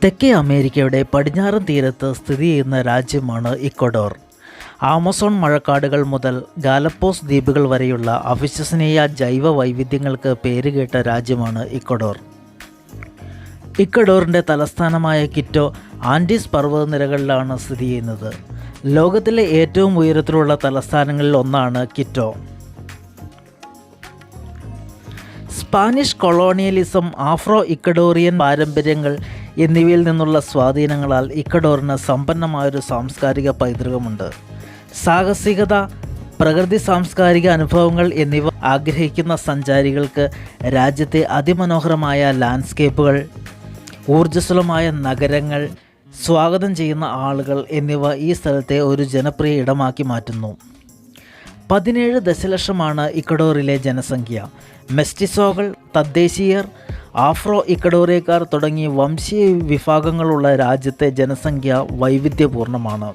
തെക്കേ അമേരിക്കയുടെ പടിഞ്ഞാറൻ തീരത്ത് സ്ഥിതി ചെയ്യുന്ന രാജ്യമാണ് ഇക്വഡോർ. ആമസോൺ മഴക്കാടുകൾ മുതൽ ഗാലപ്പോസ് ദ്വീപുകൾ വരെയുള്ള അവിശ്വസനീയ ജൈവ വൈവിധ്യങ്ങൾക്ക് പേരുകേട്ട രാജ്യമാണ് ഇക്വഡോർ. ഇക്വഡോറിൻ്റെ തലസ്ഥാനമായ ക്വിറ്റോ ആൻഡീസ് പർവ്വതനിരകളിലാണ് സ്ഥിതി ചെയ്യുന്നത്. ലോകത്തിലെ ഏറ്റവും ഉയരത്തിലുള്ള തലസ്ഥാനങ്ങളിൽ ഒന്നാണ് Quito. Spanish colonialism, Afro Ecuadorian പാരമ്പര്യങ്ങൾ എന്നിവയിൽ നിന്നുള്ള സ്വാധീനങ്ങളാൽ ഇക്വഡോറിന് സമ്പന്നമായൊരു സാംസ്കാരിക പൈതൃകമുണ്ട്. സാഹസികത, പ്രകൃതി സാംസ്കാരിക അനുഭവങ്ങൾ എന്നിവ ആഗ്രഹിക്കുന്ന സഞ്ചാരികൾക്ക് രാജ്യത്തെ അതിമനോഹരമായ ലാൻഡ്സ്കേപ്പുകൾ, ഊർജ്ജസ്വലമായ നഗരങ്ങൾ, സ്വാഗതം ചെയ്യുന്ന ആളുകൾ എന്നിവ ഈ സ്ഥലത്തെ ഒരു ജനപ്രിയ ഇടമാക്കി മാറ്റുന്നു. 17 ദശലക്ഷമാണ് ഇക്വഡോറിലെ ജനസംഖ്യ. മെസ്റ്റിസോകൾ, തദ്ദേശീയർ, ആഫ്രോ ഇക്വഡോറിയക്കാർ തുടങ്ങി വംശീയ വിഭാഗങ്ങളുള്ള രാജ്യത്തെ ജനസംഖ്യ വൈവിധ്യപൂർണ്ണമാണ്.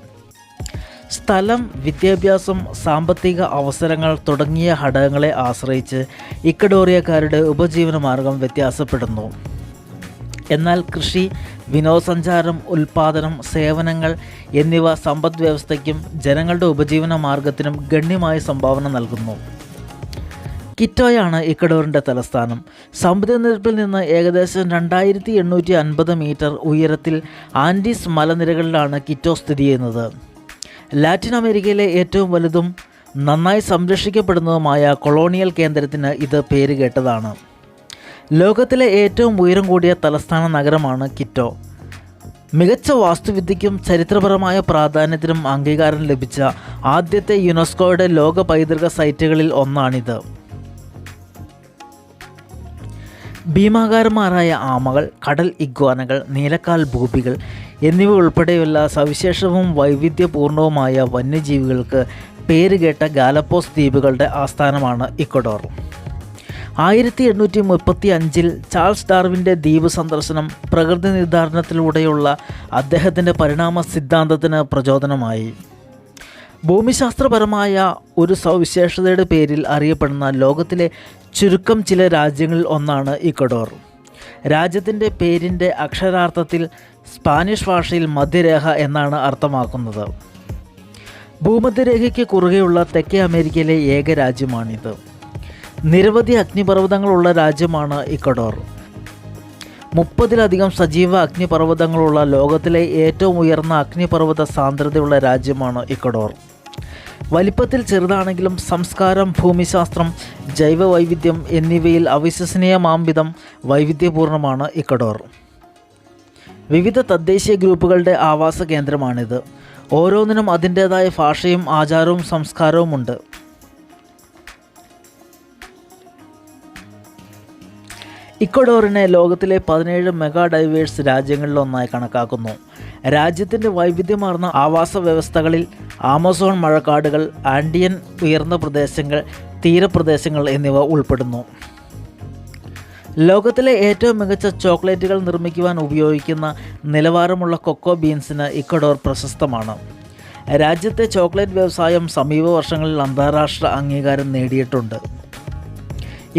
സ്ഥലം, വിദ്യാഭ്യാസം, സാമ്പത്തിക അവസരങ്ങൾ തുടങ്ങിയ ഘടകങ്ങളെ ആശ്രയിച്ച് ഇക്വഡോറിയക്കാരുടെ ഉപജീവനമാർഗം വ്യത്യാസപ്പെടുന്നു. എന്നാൽ കൃഷി, വിനോദസഞ്ചാരം, ഉൽപ്പാദനം, സേവനങ്ങൾ എന്നിവ സമ്പദ് വ്യവസ്ഥയ്ക്കും ജനങ്ങളുടെ ഉപജീവന മാർഗത്തിനും ഗണ്യമായ സംഭാവന നൽകുന്നു. ക്വിറ്റോയാണ് ഇക്വഡോറിൻ്റെ തലസ്ഥാനം. സമുദ്രനിരപ്പിൽ നിന്ന് ഏകദേശം 2850 മീറ്റർ ഉയരത്തിൽ ആൻഡീസ് മലനിരകളിലാണ് ക്വിറ്റോ സ്ഥിതി ചെയ്യുന്നത്. ലാറ്റിൻ അമേരിക്കയിലെ ഏറ്റവും വലുതും നന്നായി സംരക്ഷിക്കപ്പെടുന്നതുമായ കൊളോണിയൽ കേന്ദ്രത്തിന് ഇത് പേരുകേട്ടതാണ്. ലോകത്തിലെ ഏറ്റവും ഉയരം കൂടിയ തലസ്ഥാന നഗരമാണ് ക്വിറ്റോ. മികച്ച വാസ്തുവിദ്യയ്ക്കും ചരിത്രപരമായ പ്രാധാന്യത്തിനും അംഗീകാരം ലഭിച്ച ആദ്യത്തെ യുനെസ്കോയുടെ ലോക പൈതൃക സൈറ്റുകളിൽ ഒന്നാണിത്. ഭീമാകാരന്മാരായ ആമകൾ, കടൽ ഇഗ്വാനകൾ, നീലക്കാൽ ഭൂപികൾ എന്നിവ ഉൾപ്പെടെയുള്ള സവിശേഷവും വൈവിധ്യപൂർണവുമായ വന്യജീവികൾക്ക് പേരുകേട്ട ഗാലപ്പോസ് ദ്വീപുകളുടെ ആസ്ഥാനമാണ് ഇക്വഡോർ. 1835 ചാൾസ് ഡാർവിൻ്റെ ദ്വീപ് സന്ദർശനം പ്രകൃതി നിർദ്ധാരണത്തിലൂടെയുള്ള അദ്ദേഹത്തിൻ്റെ പരിണാമ സിദ്ധാന്തത്തിന് പ്രചോദനമായി. ഭൂമിശാസ്ത്രപരമായ ഒരു സവിശേഷതയുടെ പേരിൽ അറിയപ്പെടുന്ന ലോകത്തിലെ ചുരുക്കം ചില രാജ്യങ്ങളിൽ ഒന്നാണ് ഇക്വഡോർ. രാജ്യത്തിൻ്റെ പേരിൻ്റെ അക്ഷരാർത്ഥത്തിൽ സ്പാനിഷ് ഭാഷയിൽ മധ്യരേഖ എന്നാണ് അർത്ഥമാക്കുന്നത്. ഭൂമധ്യരേഖയ്ക്ക് കുറുകെയുള്ള തെക്കേ അമേരിക്കയിലെ ഏക രാജ്യമാണിത്. നിരവധി അഗ്നിപർവ്വതങ്ങളുള്ള രാജ്യമാണ് ഇക്വഡോർ. 30-ലധികം സജീവ അഗ്നിപർവ്വതങ്ങളുള്ള ലോകത്തിലെ ഏറ്റവും ഉയർന്ന അഗ്നിപർവ്വത സാന്ദ്രതയുള്ള രാജ്യമാണ് ഇക്വഡോർ. വലിപ്പത്തിൽ ചെറുതാണെങ്കിലും സംസ്കാരം, ഭൂമിശാസ്ത്രം, ജൈവ വൈവിധ്യം എന്നിവയിൽ അവിശ്വസനീയമാംവിധം വൈവിധ്യപൂർണ്ണമാണ് ഇക്വഡോർ. വിവിധ തദ്ദേശീയ ഗ്രൂപ്പുകളുടെ ആവാസ കേന്ദ്രമാണിത്. ഓരോന്നിനും അതിൻ്റേതായ ഭാഷയും ആചാരവും സംസ്കാരവുമുണ്ട്. ഇക്വഡോറിനെ ലോകത്തിലെ 17 മെഗാ ഡൈവേഴ്സ് രാജ്യങ്ങളിലൊന്നായി കണക്കാക്കുന്നു. രാജ്യത്തിൻ്റെ വൈവിധ്യമാർന്ന ആവാസ വ്യവസ്ഥകളിൽ ആമസോൺ മഴക്കാടുകൾ, ആൻഡിയൻ ഉയർന്ന പ്രദേശങ്ങൾ, തീരപ്രദേശങ്ങൾ എന്നിവ ഉൾപ്പെടുന്നു. ലോകത്തിലെ ഏറ്റവും മികച്ച ചോക്ലേറ്റുകൾ നിർമ്മിക്കുവാൻ ഉപയോഗിക്കുന്ന നിലവാരമുള്ള കൊക്കോ ബീൻസിന് ഇക്വഡോർ പ്രശസ്തമാണ്. രാജ്യത്തെ ചോക്ലേറ്റ് വ്യവസായം സമീപ വർഷങ്ങളിൽ അന്താരാഷ്ട്ര അംഗീകാരം നേടിയിട്ടുണ്ട്.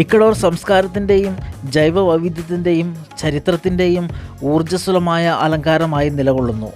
ഇക്വഡോർ സംസ്കാരത്തിൻ്റെയും ജൈവ വൈവിധ്യത്തിൻ്റെയും ചരിത്രത്തിൻ്റെയും ഊർജ്ജസ്വലമായ അലങ്കാരമായി നിലകൊള്ളുന്നു.